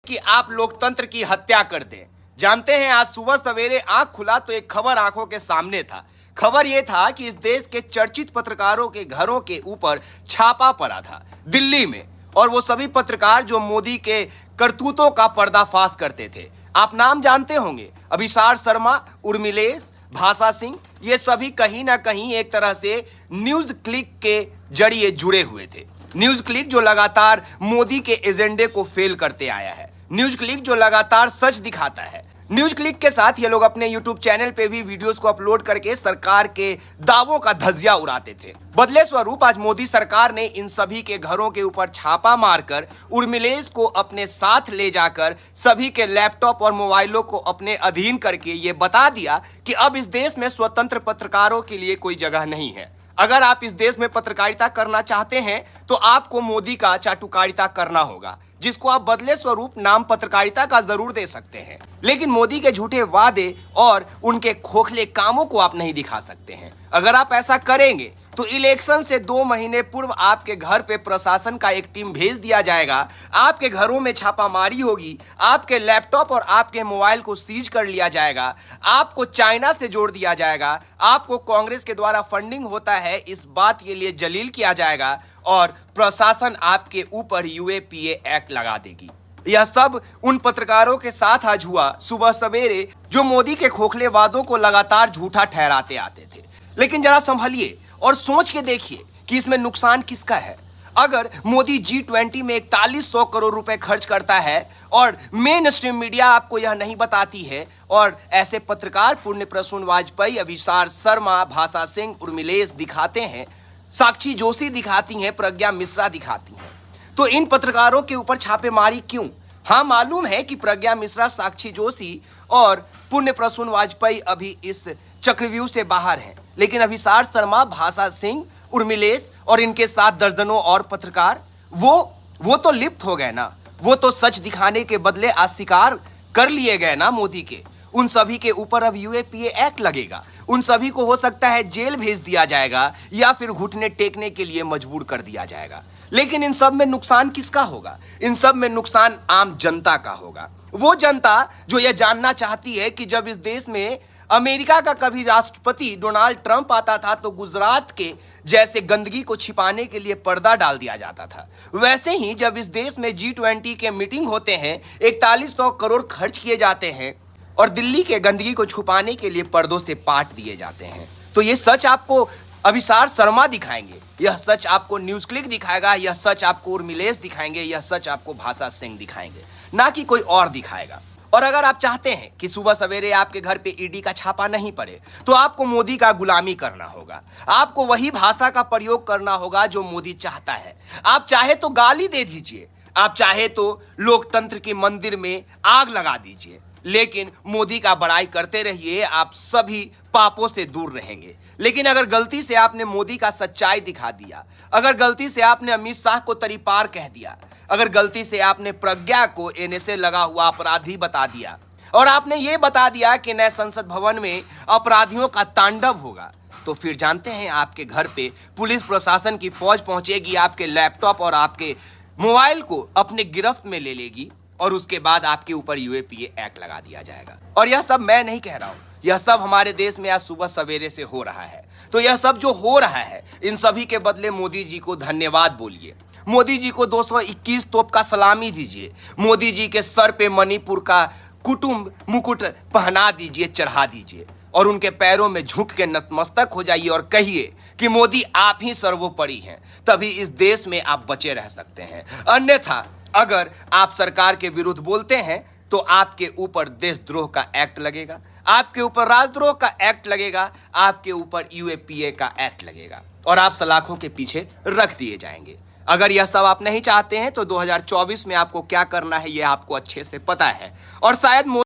कि आप लोकतंत्र की हत्या कर दें। जानते हैं, आज सुबह सवेरे आंख खुला तो एक खबर आंखों के सामने था। खबर यह था कि इस देश के चर्चित पत्रकारों के घरों के ऊपर छापा पड़ा था दिल्ली में, और वो सभी पत्रकार जो मोदी के करतूतों का पर्दाफाश करते थे। आप नाम जानते होंगे, अभिसार शर्मा, उर्मिलेश, भाषा सिंह, ये सभी कहीं ना कहीं एक तरह से न्यूज क्लिक के जरिए जुड़े हुए थे। न्यूज क्लिक जो लगातार मोदी के एजेंडे को फेल करते आया है, न्यूज क्लिक जो लगातार सच दिखाता है। न्यूज क्लिक के साथ ये लोग अपने यूट्यूब चैनल पे भी वीडियोस को अपलोड करके सरकार के दावों का धज्जिया उड़ाते थे। बदले स्वरूप आज मोदी सरकार ने इन सभी के घरों के ऊपर छापा मारकर उर्मिलेश को अपने साथ ले जाकर सभी के लैपटॉप और मोबाइलों को अपने अधीन करके ये बता दिया कि अब इस देश में स्वतंत्र पत्रकारों के लिए कोई जगह नहीं है। अगर आप इस देश में पत्रकारिता करना चाहते हैं तो आपको मोदी का चाटुकारिता करना होगा, जिसको आप बदले स्वरूप नाम पत्रकारिता का जरूर दे सकते हैं, लेकिन मोदी के झूठे वादे और उनके खोखले कामों को आप नहीं दिखा सकते हैं। अगर आप ऐसा करेंगे तो इलेक्शन से 2 महीने पूर्व आपके घर पे प्रशासन का एक टीम भेज दिया जाएगा, आपके घरों में छापामारी होगी, आपके लैपटॉप और आपके मोबाइल को सीज कर लिया जाएगा, आपको चाइना से जोड़ दिया जाएगा, आपको कांग्रेस के द्वारा फंडिंग होता है इस बात के लिए जलील किया जाएगा, और प्रशासन आपके ऊपर यूएपीए एक्ट लगा देगी। यह सब उन पत्रकारों के साथ आज हुआ सुबह सवेरे जो मोदी के खोखले वादों को लगातार झूठा ठहराते आते थे। लेकिन जरा संभलिए और सोच के देखिए कि इसमें नुकसान किसका है। अगर मोदी G20 में 4100 करोड़ रुपए खर्च करता है और मेन स्ट्रीम मीडिया आपको यह नहीं बताती है, और ऐसे पत्रकार पुण्य प्रसून वाजपेयी, अभिसार शर्मा, भाषा सिंह, उर्मिलेश दिखाते हैं, साक्षी जोशी दिखाती हैं, प्रज्ञा मिश्रा दिखाती हैं, तो इन पत्रकारों के ऊपर छापेमारी क्यों? हाँ, मालूम है कि प्रज्ञा मिश्रा, साक्षी जोशी और पुण्य प्रसून वाजपेयी अभी इस चक्रव्यूह से बाहर हैं, लेकिन अभिसार शर्मा, भाषा सिंह, उर्मिलेश और इनके साथ दर्जनों और पत्रकार वो तो लिप्त हो गए ना। वो तो सच दिखाने के बदले अस्वीकार कर लिए गए ना मोदी के। उन सभी के ऊपर अब यूएपीए एक्ट लगेगा। उन सभी को हो सकता है जेल भेज दिया जाएगा या फिर घुटने टेकने के लिए मजबूर कर दिया जाएगा। लेकिन इन सब में नुकसान किसका होगा? इन सब में नुकसान आम जनता का होगा। वो जनता जो यह जानना चाहती है कि जब इस देश में अमेरिका का कभी राष्ट्रपति डोनाल्ड ट्रंप आता था तो गुजरात के जैसे गंदगी को छिपाने के लिए पर्दा डाल दिया जाता था, वैसे ही जब इस देश में G20 के मीटिंग होते हैं 4100 करोड़ खर्च किए जाते हैं और दिल्ली के गंदगी को छुपाने के लिए पर्दों से पाट दिए जाते हैं। तो ये सच आपको अभिसार शर्मा दिखाएंगे, यह सच आपको न्यूज क्लिक दिखाएगा, यह सच आपको उर्मिलेश दिखाएंगे, यह सच आपको भाषा सिंह दिखाएंगे, ना कि कोई और दिखाएगा। और अगर आप चाहते हैं कि सुबह सवेरे आपके घर पे ईडी का छापा नहीं पड़े, तो आपको मोदी का गुलामी करना होगा। आपको वही भाषा का प्रयोग करना होगा जो मोदी चाहता है। आप चाहे तो गाली दे दीजिए, आप चाहे तो लोकतंत्र के मंदिर में आग लगा दीजिए, लेकिन मोदी का बड़ाई करते रहिए, आप सभी पापों से दूर रहेंगे। लेकिन अगर गलती से आपने मोदी का सच्चाई दिखा दिया, अगर गलती से आपने अमित शाह को तरीपार कह दिया, अगर गलती से आपने प्रज्ञा को एनएसए लगा हुआ अपराधी बता दिया और आपने ये बता दिया कि नए संसद भवन में अपराधियों का तांडव होगा, तो फिर जानते हैं आपके घर पे पुलिस प्रशासन की फौज पहुंचेगी, आपके लैपटॉप और आपके मोबाइल को अपने गिरफ्त में ले लेगी और उसके बाद आपके ऊपर यूएपीए एक्ट लगा दिया जाएगा। और यह सब मैं नहीं कह रहा हूं, यह सब हमारे देश में आज सुबह सवेरे से हो रहा है। तो यह सब जो हो रहा है, इन सभी के बदले मोदी जी को धन्यवाद बोलिए, मोदी जी को 221 तोप का सलामी दीजिए, मोदी जी के सर पे मणिपुर का कुटुंब मुकुट पहना दीजिए, चढ़ा दीजिए और उनके पैरों में झुक के नतमस्तक हो जाइए और कहिए कि मोदी आप ही सर्वोपरि हैं, तभी इस देश में आप बचे रह सकते हैं। अन्यथा अगर आप सरकार के विरुद्ध बोलते हैं तो आपके ऊपर देशद्रोह का एक्ट लगेगा, आपके ऊपर राजद्रोह का एक्ट लगेगा, आपके ऊपर यूएपीए का एक्ट लगेगा और आप सलाखों के पीछे रख दिए जाएंगे। अगर यह सब आप नहीं चाहते हैं तो 2024 में आपको क्या करना है यह आपको अच्छे से पता है और शायद